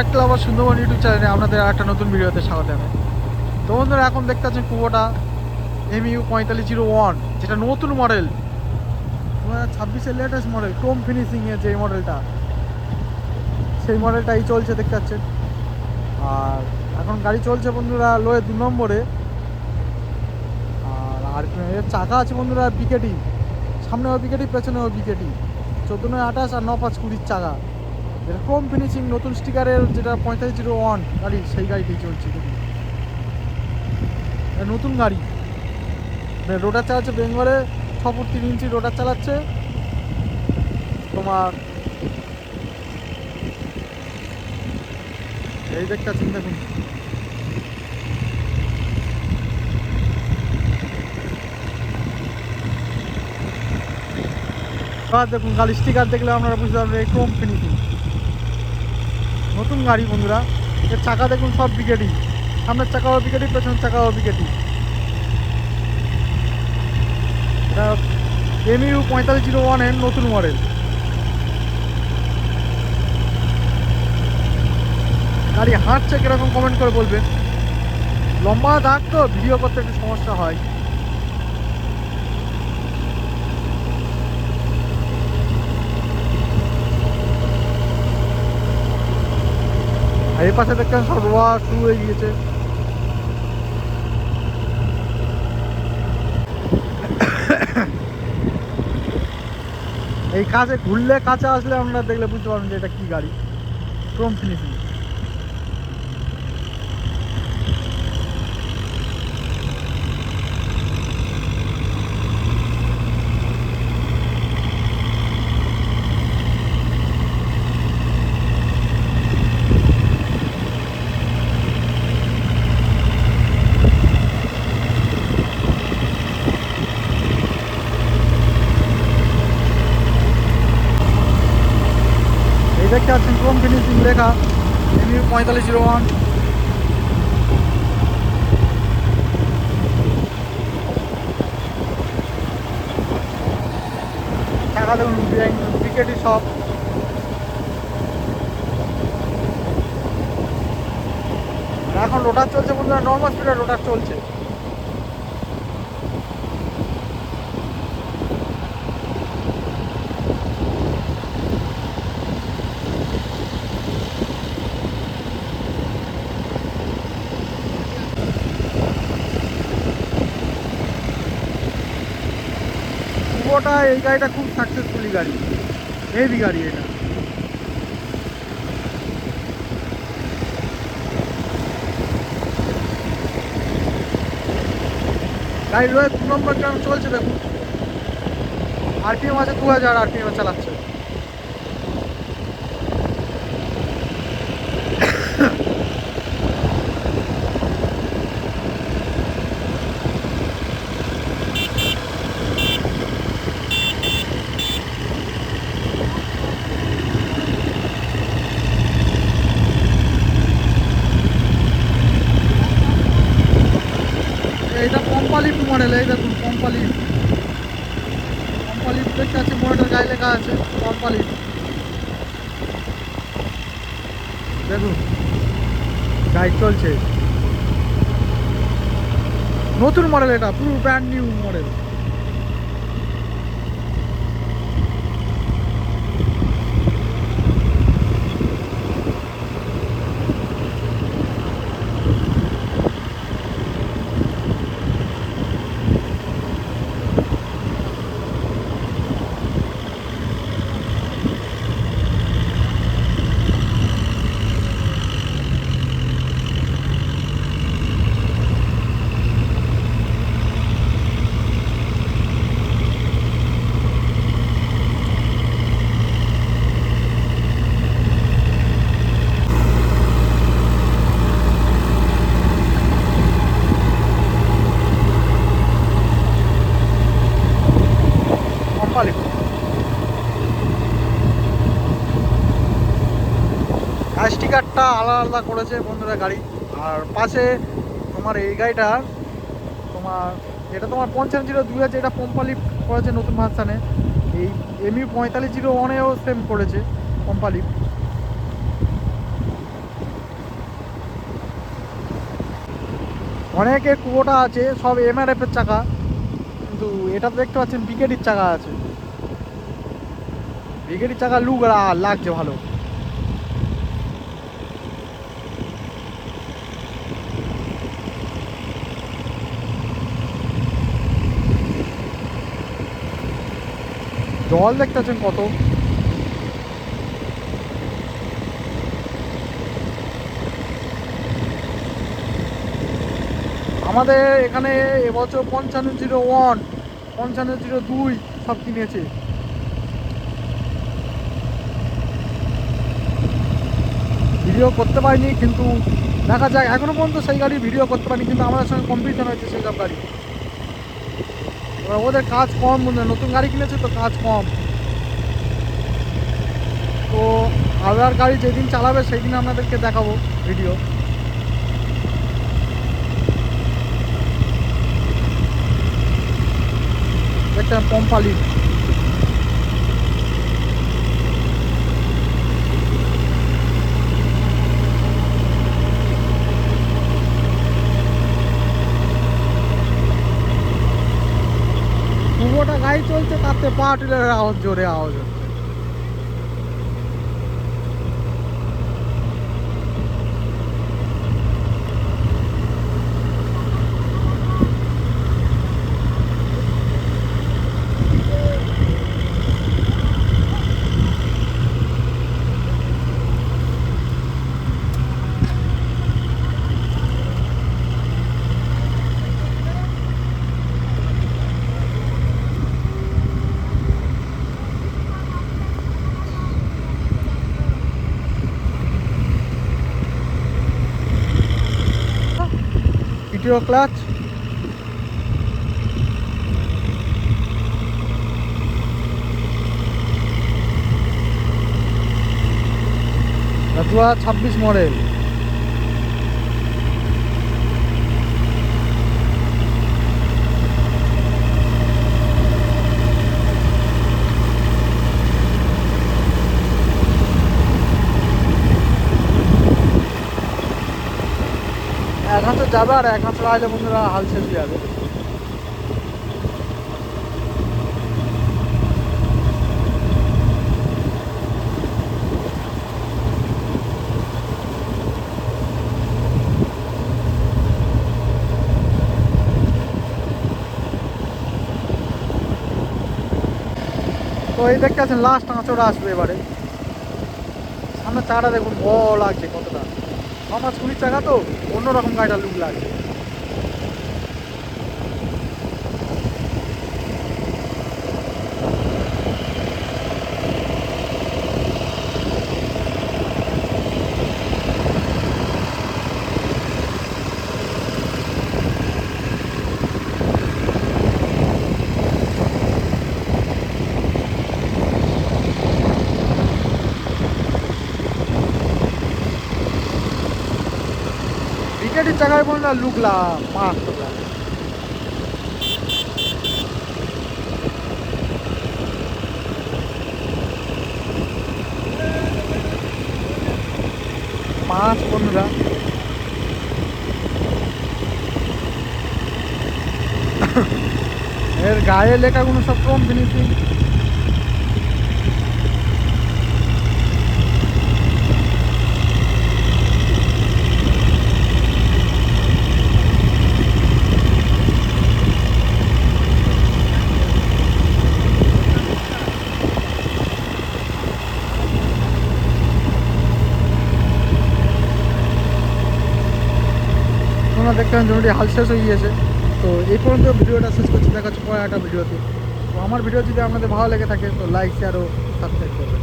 আবার সুন্দরবন ইউটিউব চ্যানেলে আপনাদের একটা নতুন ভিডিওতে স্বাগত জানাই। তো বন্ধুরা এখন দেখতে পাচ্ছেন কুবোটা MU4501, যেটা নতুন মডেল 2026-এর লেটেস্ট মডেল, ক্রোম ফিনিশিংয়ে যে মডেলটা, সেই মডেলটাই চলছে দেখতে পাচ্ছেন। আর এখন গাড়ি চলছে বন্ধুরা লোয়ে 2 নম্বরে। আর এর চাকা আছে বন্ধুরা বিকেটি, সামনেও বিকেটি পেছনেও বিকেটি, 14/28 আর 9/5-20 চাকা, যেটা ক্রোম ফিনিশিং নতুন স্টিকারের, যেটা 4501 গাড়ি, সেই গাড়িটি চলছে দেখুন। নতুন গাড়ি রোটার চালাচ্ছে বেঙ্গলে, 6 ফুট 3 ইঞ্চি রোটার চালাচ্ছে তোমার। এই দেখতে পাচ্ছেন দেখুন, দেখুন গাড়ি স্টিকার দেখলে আপনারা বুঝতে পারবেন এই ক্রোম ফিনিশিং নতুন গাড়ি বন্ধুরা। এর চাকা দেখুন সব বিকেটি, সামনের চাকাও বিকেটি, পেছনের চাকাও বিকেটি। এটা MU4501-এর নতুন মডেল। গাড়ি হাঁটছে কিরকম কমেন্ট করে বলবেন। লম্বা দাগ তো ভিডিও করতে একটু সমস্যা হয়। আর এই পাশে দেখতেন সব রোয়া শুরু হয়ে গিয়েছে। এই কাছে ঘুরলে, কাছে আসলে আপনারা দেখলে বুঝতে পারবেন যে এটা কি গাড়ি, ক্রোম ফিনিশিং। এই দেখতে পাচ্ছেন ক্রোম ফিনিশিং লেখা MU4501। টাকা দেখুন বিকেটি সব। এখন রোটার চলছে বন্ধুরা, নর্মাল স্পিডে রোটার চলছে। পুরোটা এই গাড়িটা খুব সাকসেসফুলি গাড়ি, হেভি গাড়ি এটা। গাড়ি রয়ে 2 নম্বর গ্রাম চলছে দেখুন। RPM আছে 2000 RPM চালাচ্ছে। এইটা পম্পালিপ মডেল, এই দেখুন পম্পালিপ। পম্পালিপ দেখতে আছে, মডেলের গায়ে লেখা আছে পম্পালিপ। দেখুন গাড়ি চলছে, নতুন মডেল, এটা পুরো ব্র্যান্ড নিউ মডেল। পম্পালিপ আর স্টিকারটা আলাদা আলাদা করেছে বন্ধুরা গাড়ি। আর পাশে তোমার এই গাড়িটা তোমার, এটা তোমার 5502 আছে, এটা পম্পালিপ করেছে নতুন ভার্সানে। এই MU4501-এও সেম করেছে পম্পালিপ। অনেকের কুয়োটা আছে সব এমআরএফ এর চাকা, কিন্তু এটা দেখতে পাচ্ছেন বিকেডির চাকা আছে। বিকেডির চাকা লুক আর লাগছে ভালো। জল দেখতে পাচ্ছেন কত। আমাদের এখানে এবছর 5501, 5502 সব কিনেছে। ভিডিও করতে পারিনি, কিন্তু দেখা যাক। এখনো পর্যন্ত সেই গাড়ি ভিডিও করতে পারিনি, কিন্তু আমাদের সঙ্গে কম্পিটিশন হয়েছে সেই সব গাড়ি। এবার ওদের কাজ কম, নতুন গাড়ি কিনেছে তো কাজ কম। তো আবার গাড়ি যেদিন চালাবে সেই দিন আপনাদেরকে দেখাবো ভিডিও। দেখতেন পম্পালি। পুরোটা গাড়ি চলছে, তাতে পাওয়ার আওয়াজ, জোরে আওয়াজ হচ্ছে। পিটিও ক্লাচ। রাতুয়া 26 মডেল। এক হাতে যাবে আর এক হাতে আইলে বন্ধুরা হাল শেষ হয়ে যাবে। তো এই দেখতে আছেন লাস্ট আঁচড়া আসবে এবারে। সামনে চাকাটা দেখুন বড় লাগছে কতটা। আমার 20 চাকা তো অন্যরকম গাড়িটা লুক লাগছে। বিকেটির চাকায় বললাম লুকলা মারাত্মক লাগে। মাছ বন্ধুরা, এর গায়ে লেখাগুলো সব কম ফিনিশিং। তোমরা দেখতে পাচ্ছেন জমিটি হাল শেষ হয়ে গিয়েছে। তো এই পর্যন্ত ভিডিওটা শেষ করছি, দেখা হচ্ছে পরে একটা ভিডিওতে। তো আমার ভিডিও যদি আপনাদের ভালো লেগে থাকে তো লাইক, শেয়ার ও সাবস্ক্রাইব করবেন।